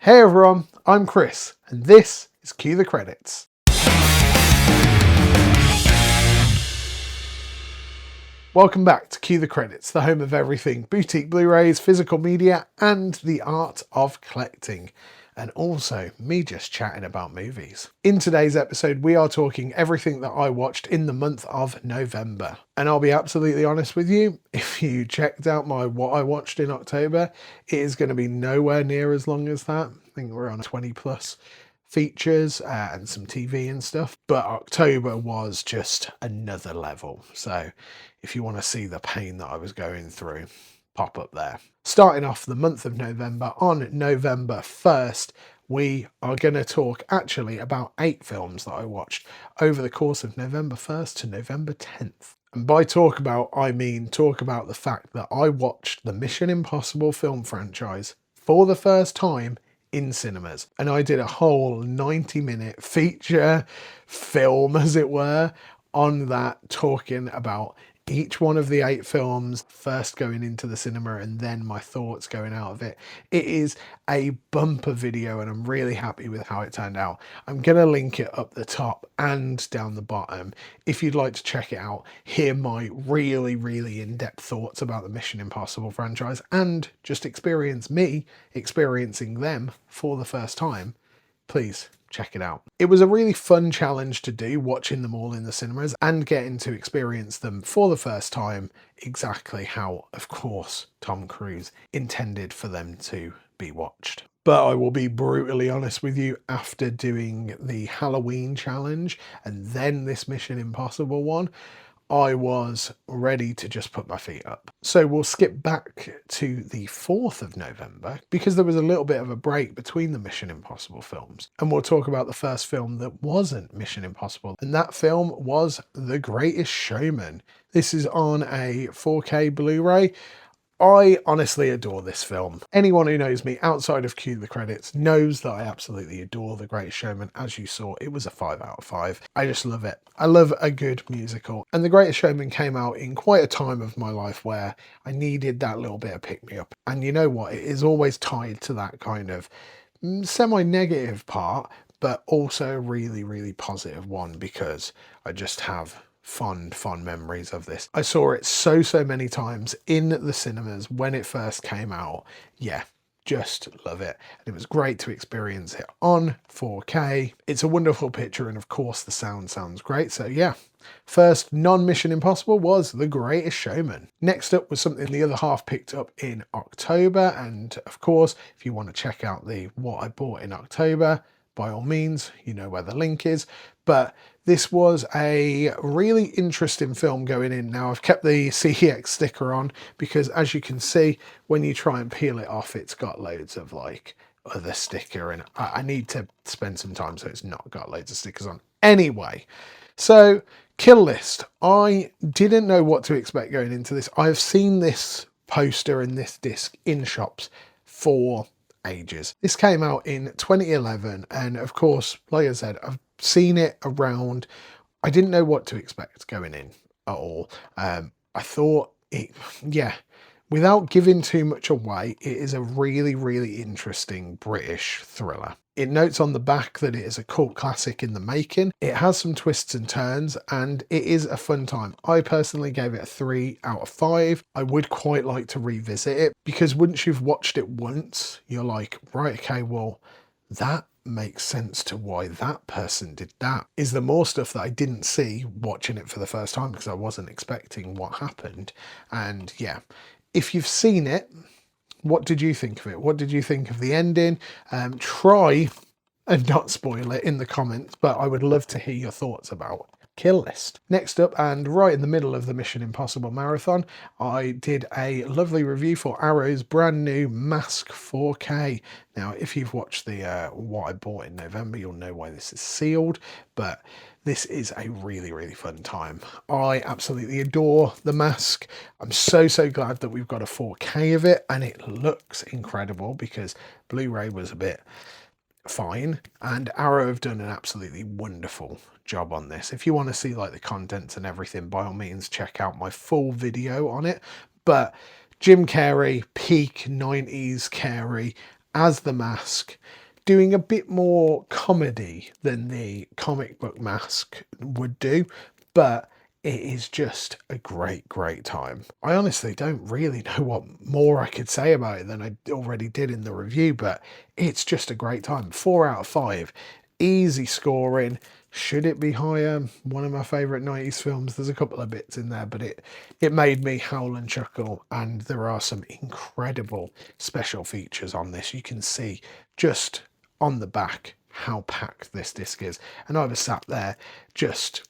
Hey everyone, I'm Chris, and this is Cue the Credits. Welcome back to Cue the Credits, the home of everything boutique Blu-rays, physical media, and the art of collecting. And also me just chatting about movies. In today's episode, we are talking everything that I watched in the month of November. And I'll be absolutely honest with you, if you checked out what I watched in October, it is going to be nowhere near as long as that. I think we're on 20 plus features and some TV and stuff. But October was just another level. So if you want to see the pain that I was going through, pop up there. Starting off the month of November, on November 1st, we are going to talk actually about 8 films that I watched over the course of November 1st to November 10th. And by talk about, I mean talk about the fact that I watched the Mission Impossible film franchise for the first time in cinemas. And I did a whole 90-minute feature film, as it were, on that, talking about each one of the 8 films, first going into the cinema and then my thoughts going out of it. It is a bumper video and I'm really happy with how it turned out. I'm going to link it up the top and down the bottom if you'd like to check it out, hear my really in-depth thoughts about the Mission Impossible franchise and just experience me experiencing them for the first time. Please check it out. It was a really fun challenge to do, watching them all in the cinemas and getting to experience them for the first time exactly how, of course, Tom Cruise intended for them to be watched. But I will be brutally honest with you, after doing the Halloween challenge and then this Mission Impossible one, I was ready to just put my feet up. So we'll skip back to the 4th of November because there was a little bit of a break between the Mission Impossible films. And we'll talk about the first film that wasn't Mission Impossible. And that film was The Greatest Showman. This is on a 4K Blu-ray. I honestly adore this film. Anyone who knows me outside of Cue the Credits knows that I absolutely adore The Greatest Showman. As you saw, it was a 5 out of 5. I just love it. I love a good musical. And The Greatest Showman came out in quite a time of my life where I needed that little bit of pick-me-up. And you know what? It is always tied to that kind of semi-negative part, but also a really positive one because I just have fond memories of this. I saw it so many times in the cinemas when it first came out. Yeah, just love it. And it was great to experience it on 4K. It's a wonderful picture and of course the sound sounds great. So yeah, first non-Mission Impossible was The Greatest Showman. Next up was something the other half picked up in October, and of course if you want to check out the what I bought in October, by all means, you know where the link is. But this was a really interesting film going in. Now, I've kept the CEX sticker on because, as you can see, when you try and peel it off, it's got loads of like other sticker, and I need to spend some time so it's not got loads of stickers on. Anyway, so Kill List. I didn't know what to expect going into this. I've seen this poster and this disc in shops for ages. This came out in 2011 and of course, like I said, I've seen it around. I didn't know what to expect going in at all. I thought it, yeah, without giving too much away, it is a really interesting British thriller. It notes on the back that it is a cult classic in the making. It has some twists and turns and it is a fun time. I personally gave it a 3 out of 5. I would quite like to revisit it because once you've watched it once, you're like, right, okay, well, that makes sense to why that person did that. Is there more stuff that I didn't see watching it for the first time because I wasn't expecting what happened? And yeah, if you've seen it, what did you think of it? What did you think of the ending? Try and not spoil it in the comments, but I would love to hear your thoughts about Kill List. Next up, and right in the middle of the Mission Impossible marathon, I did a lovely review for Arrow's brand new Mask 4K. Now, if you've watched the what I bought in November, you'll know why this is sealed, but this is a really fun time. I absolutely adore the Mask. I'm so glad that we've got a 4K of it, and it looks incredible because Blu-ray was a bit fine, and Arrow have done an absolutely wonderful job on this. If you want to see like the contents and everything, by all means check out my full video on it. But Jim Carrey, peak 90s Carrey, as the Mask, doing a bit more comedy than the comic book Mask would do, but it is just a great time. I honestly don't really know what more I could say about it than I already did in the review, but it's just a great time. 4 out of 5. Easy scoring. Should it be higher? One of my favourite 90s films. There's a couple of bits in there, but it made me howl and chuckle, and there are some incredible special features on this. You can see just on the back how packed this disc is, and I was sat there just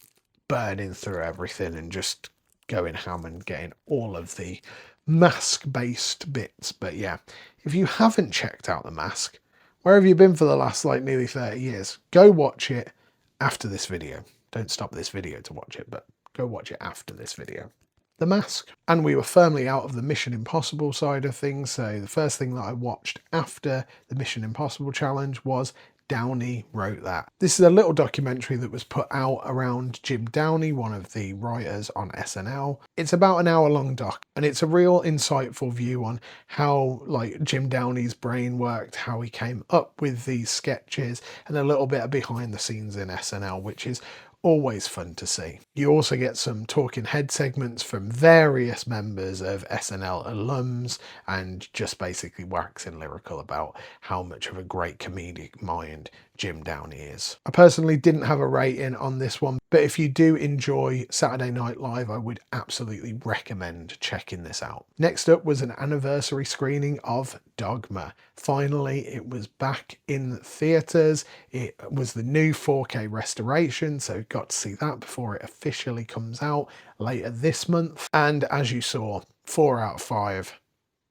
burning through everything and just going ham and getting all of the Mask-based bits. But yeah, if you haven't checked out The Mask, where have you been for the last like nearly 30 years? Go watch it after this video. Don't stop this video to watch it, but go watch it after this video. The Mask. And we were firmly out of the Mission Impossible side of things, so the first thing that I watched after the Mission Impossible challenge was Downey Wrote That. This is a little documentary that was put out around Jim Downey, one of the writers on SNL. It's about an hour-long doc, and it's a real insightful view on how like Jim Downey's brain worked, how he came up with these sketches, and a little bit of behind the scenes in SNL, which is always fun to see. You also get some talking head segments from various members of SNL alums, and just basically waxing lyrical about how much of a great comedic mind Jim Downey is. I personally didn't have a rating on this one, but if you do enjoy Saturday Night Live, I would absolutely recommend checking this out. Next up was an anniversary screening of Dogma. Finally, it was back in theatres. It was the new 4K restoration, so got to see that before it officially comes out later this month. And as you saw, 4 out of 5.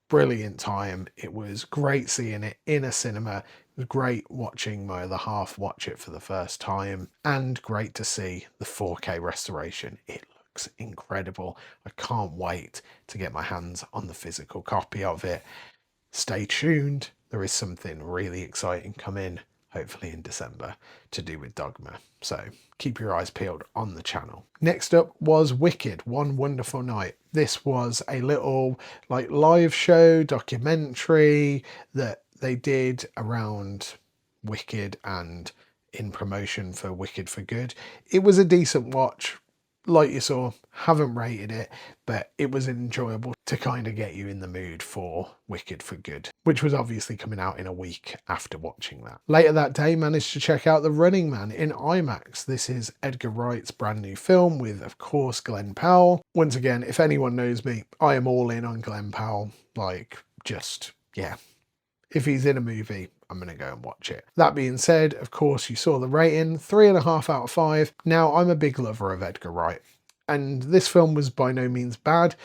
Brilliant time. It was great seeing it in a cinema. It was great watching my other half watch it for the first time, and great to see the 4K restoration. It looks incredible. I can't wait to get my hands on the physical copy of it. Stay tuned. There is something really exciting coming, hopefully in December, to do with Dogma. So keep your eyes peeled on the channel. Next up was Wicked, One Wonderful Night. This was a little like live show documentary that they did around Wicked and in promotion for Wicked for Good. It was a decent watch. Like you saw, haven't rated it, but it was enjoyable to kind of get you in the mood for Wicked for Good, which was obviously coming out in a week after watching that. Later that day, managed to check out The Running Man in IMAX. This is Edgar Wright's brand new film with, of course, Glenn Powell. Once again, if anyone knows me, I am all in on Glenn Powell. Like, just, yeah. If he's in a movie, I'm going to go and watch it. That being said, of course, you saw the rating, 3.5 out of 5. Now, I'm a big lover of Edgar Wright, and this film was by no means bad,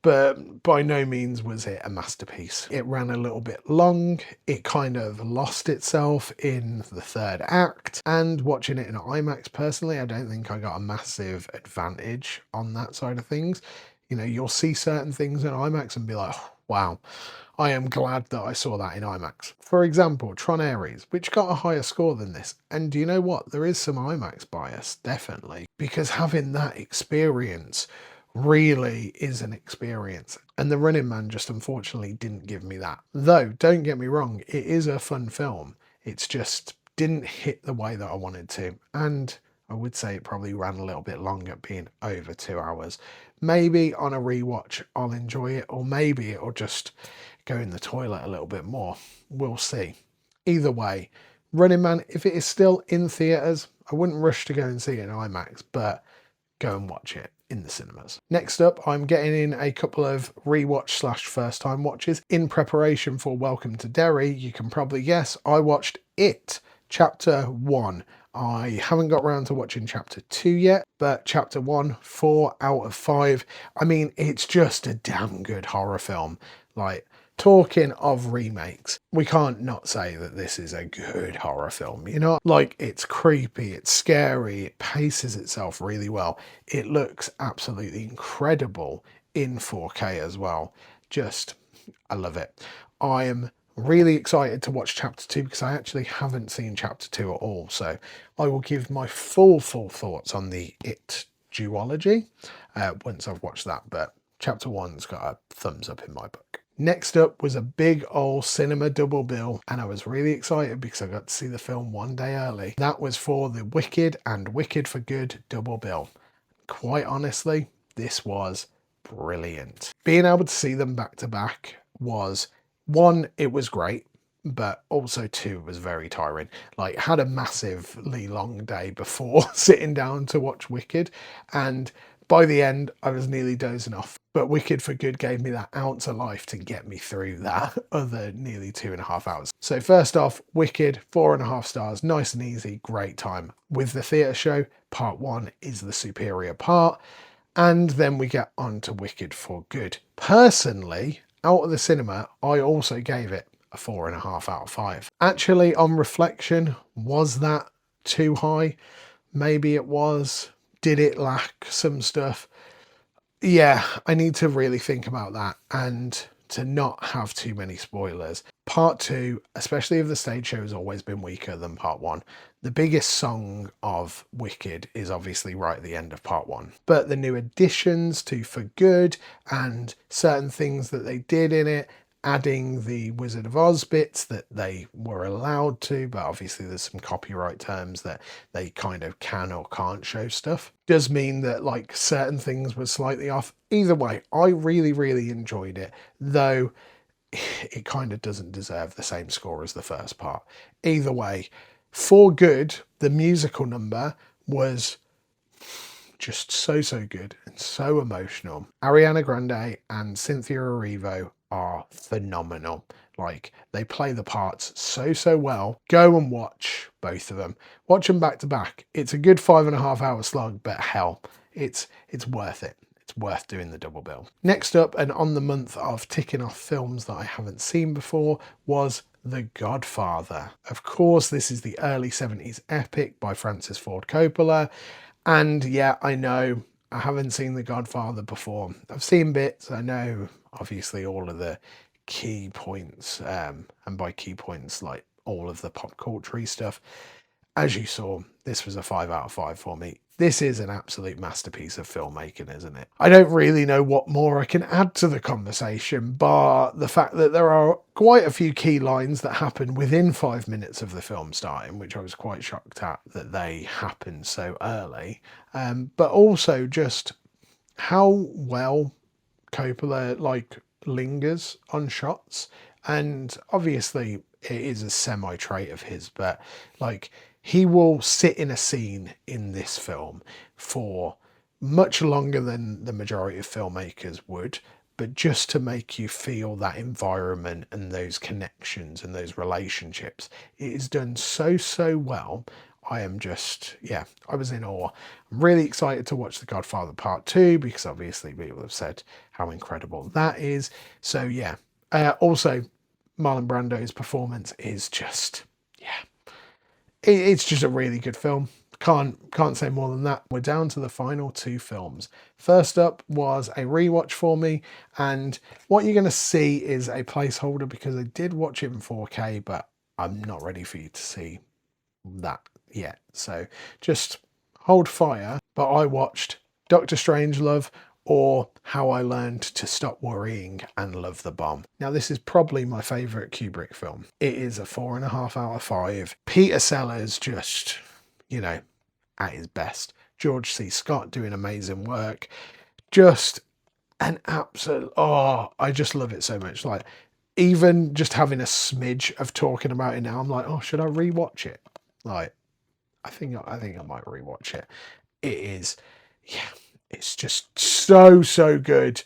but by no means was it a masterpiece. It ran a little bit long. It kind of lost itself in the third act, and watching it in IMAX, personally, I don't think I got a massive advantage on that side of things. You know, you'll see certain things in IMAX and be like, oh, wow, I am glad that I saw that in IMAX. For example, Tron Ares, which got a higher score than this. And do you know what? There is some IMAX bias, definitely, because having that experience really is an experience. And The Running Man just unfortunately didn't give me that. Though, don't get me wrong, it is a fun film. It's just didn't hit the way that I wanted to. And I would say it probably ran a little bit longer, being over 2 hours. Maybe on a rewatch I'll enjoy it, or maybe it'll just go in the toilet a little bit more. We'll see. Either way, Running Man, if it is still in theatres, I wouldn't rush to go and see it in IMAX, but go and watch it in the cinemas. Next up, I'm getting in a couple of rewatch / first time watches in preparation for Welcome to Derry. You can probably guess I watched It, Chapter 1. I haven't got around to watching Chapter 2 yet, but Chapter 1, 4 out of 5. I mean, it's just a damn good horror film. Like, talking of remakes, we can't not say that this is a good horror film, you know? Like, it's creepy, it's scary, it paces itself really well. It looks absolutely incredible in 4K as well. Just, I love it. I am really excited to watch Chapter 2 because I actually haven't seen Chapter 2 at all. So I will give my full thoughts on the It duology once I've watched that. But Chapter 1's got a thumbs up in my book. Next up was a big old cinema double bill, and I was really excited because I got to see the film one day early. That was for the Wicked and Wicked for Good double bill. Quite honestly, this was brilliant. Being able to see them back to back was, one, it was great, but also two, it was very tiring. Like, had a massively long day before sitting down to watch Wicked, and by the end I was nearly dozing off. But Wicked for Good gave me that ounce of life to get me through that other nearly 2.5 hours. So first off, Wicked, 4.5 stars, nice and easy, great time. With the theatre show, part one is the superior part, and then we get on to Wicked for Good. Personally, out of the cinema, I also gave it a 4.5 out of 5. Actually, on reflection, was that too high? Maybe it was. Did it lack some stuff? Yeah, I need to really think about that and to not have too many spoilers. Part two, especially if the stage show, has always been weaker than part one. The biggest song of Wicked is obviously right at the end of part one. But the new additions to For Good and certain things that they did in it, adding the Wizard of Oz bits that they were allowed to, but obviously there's some copyright terms that they kind of can or can't show stuff, does mean that like certain things were slightly off. Either way, I really enjoyed it, though it kind of doesn't deserve the same score as the first part. Either way, For Good, the musical number, was just so good and so emotional. Ariana Grande and Cynthia Erivo are phenomenal. Like, they play the parts so well. Go and watch both of them. Watch them back to back. It's a good 5.5 hour slog, but hell, it's worth it. It's worth doing the double bill. Next up, and on the month of ticking off films that I haven't seen before, was The Godfather. Of course, this is the early 70s epic by Francis Ford Coppola. And yeah, I know I haven't seen The Godfather before. I've seen bits. I know obviously all of the key points, and by key points, like all of the pop culture stuff. As you saw, this was a 5 out of 5 for me. This is an absolute masterpiece of filmmaking, isn't it? I don't really know what more I can add to the conversation, but the fact that there are quite a few key lines that happen within 5 minutes of the film starting, which I was quite shocked at that they happened so early. But also just how well Coppola lingers on shots. And obviously it is a semi-trait of his, but he will sit in a scene in this film for much longer than the majority of filmmakers would, but just to make you feel that environment and those connections and those relationships. It is done so well. I am just, yeah, I was in awe. I'm really excited to watch The Godfather Part 2 because obviously people have said how incredible that is. So yeah, also Marlon Brando's performance is just, yeah, it's just a really good film. Can't say more than that. We're down to the final two films. First up was a rewatch for me, and what you're going to see is a placeholder because I did watch it in 4K, but I'm not ready for you to see that yet. So just hold fire. But I watched Doctor Strangelove, or How I Learned to Stop Worrying and Love the Bomb. Now, this is probably my favourite Kubrick film. It is a 4.5 out of 5. Peter Sellers just, at his best. George C. Scott doing amazing work. Just an absolute, I just love it so much. Like, even just having a smidge of talking about it now, I'm like, should I rewatch it? Like, I think I might rewatch it. It is, yeah, it's just so good.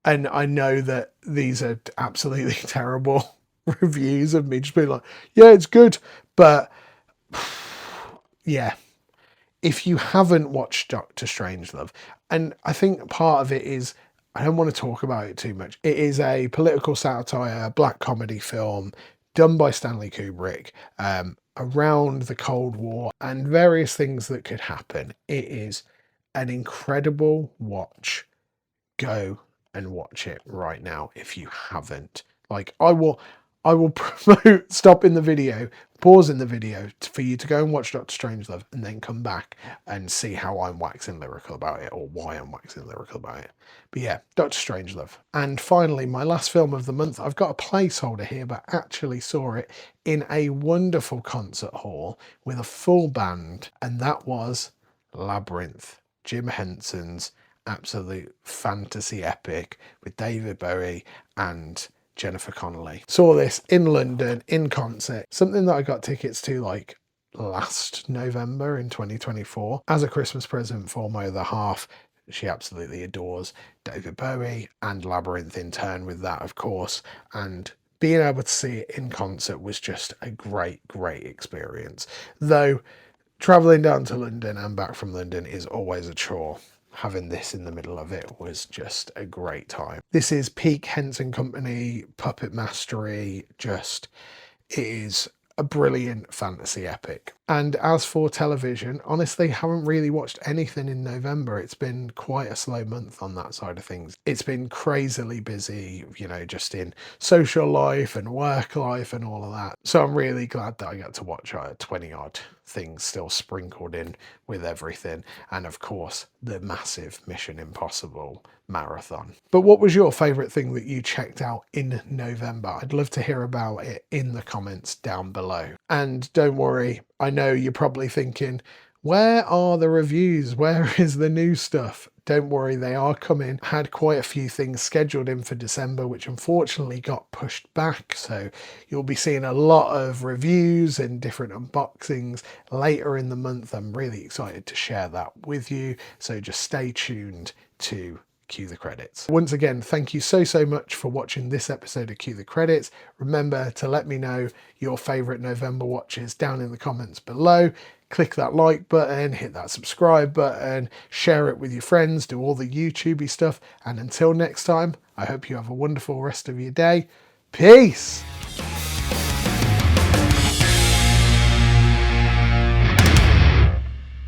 And I know that these are absolutely terrible reviews of me just being like, yeah, it's good. But yeah, if you haven't watched Doctor Strangelove, and I think part of it is, I don't want to talk about it too much. It is a political satire, black comedy film done by Stanley Kubrick, around the Cold War and various things that could happen. It is an incredible watch. Go and watch it right now if you haven't. I I will promote stopping the video, pausing the video for you to go and watch Doctor Strangelove and then come back and see how I'm waxing lyrical about it, or why I'm waxing lyrical about it. But yeah, Doctor Strangelove. And finally, my last film of the month, I've got a placeholder here, but actually saw it in a wonderful concert hall with a full band, and that was Labyrinth, Jim Henson's absolute fantasy epic with David Bowie and Jennifer Connelly. Saw this in London in concert, something that I got tickets to like last November in 2024 as a Christmas present for my other half. She absolutely adores David Bowie and Labyrinth in turn with that, of course, and being able to see it in concert was just a great experience. Though travelling down to London and back from London is always a chore, having this in the middle of it was just a great time. This is peak Henson Company puppet mastery. Just, it is a brilliant fantasy epic. And as for television, honestly, haven't really watched anything in November. It's been quite a slow month on that side of things. It's been crazily busy, you know, just in social life and work life and all of that. So I'm really glad that I got to watch 20 odd things still sprinkled in with everything. And of course, the massive Mission Impossible marathon. But what was your favourite thing that you checked out in November? I'd love to hear about it in the comments down below. And don't worry, I know you're probably thinking, where are the reviews? Where is the new stuff? Don't worry, they are coming. I had quite a few things scheduled in for December, which unfortunately got pushed back. So you'll be seeing a lot of reviews and different unboxings later in the month. I'm really excited to share that with you. So just stay tuned to Cue the Credits. Once again, thank you so much for watching this episode of Cue the Credits. Remember to let me know your favourite November watches down in the comments below. Click that like button, hit that subscribe button, share it with your friends, do all the YouTubey stuff. And until next time, I hope you have a wonderful rest of your day. Peace!